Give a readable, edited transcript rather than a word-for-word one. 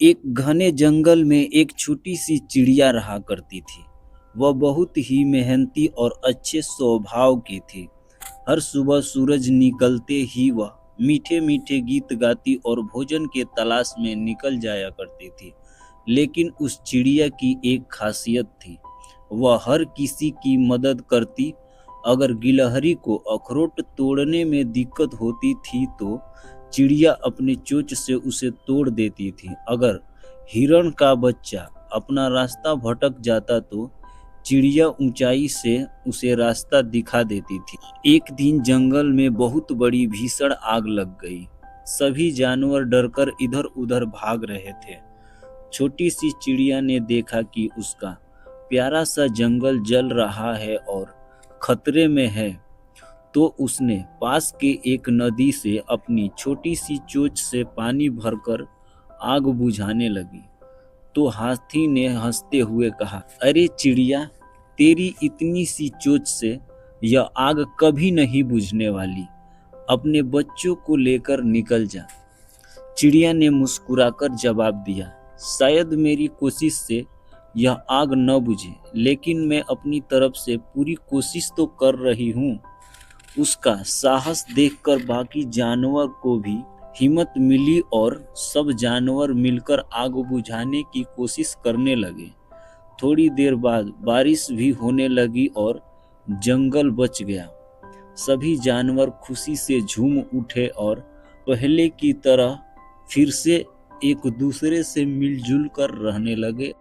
एक घने जंगल में एक छोटी सी चिड़िया रहा करती थी। वह बहुत ही मेहनती और अच्छे स्वभाव की थी। हर सुबह सूरज निकलते ही वह मीठे मीठे गीत गाती और भोजन के तलाश में निकल जाया करती थी। लेकिन उस चिड़िया की एक खासियत थी। वह हर किसी की मदद करती। अगर गिलहरी को अखरोट तोड़ने में दिक्कत होती थी तो चिड़िया अपने चोंच से उसे तोड़ देती थी। अगर हिरण का बच्चा अपना रास्ता भटक जाता तो चिड़िया ऊंचाई से उसे रास्ता दिखा देती थी। एक दिन जंगल में बहुत बड़ी भीषण आग लग गई। सभी जानवर डरकर इधर उधर भाग रहे थे। छोटी सी चिड़िया ने देखा कि उसका प्यारा सा जंगल जल रहा है और खतरे में है, तो उसने पास के एक नदी से अपनी छोटी सी चोंच से पानी भरकर आग बुझाने लगी। तो हाथी ने हंसते हुए कहा, अरे चिड़िया, तेरी इतनी सी चोंच से यह आग कभी नहीं बुझने वाली। अपने बच्चों को लेकर निकल जा। चिड़िया ने मुस्कुराकर जवाब दिया, शायद मेरी कोशिश से यह आग न बुझे, लेकिन मैं अपनी तरफ से पूरी कोशिश तो कर रही हूँ। उसका साहस देखकर बाकी जानवर को भी हिम्मत मिली और सब जानवर मिलकर आग बुझाने की कोशिश करने लगे। थोड़ी देर बाद बारिश भी होने लगी और जंगल बच गया। सभी जानवर खुशी से झूम उठे और पहले की तरह फिर से एक दूसरे से मिलजुल कर रहने लगे।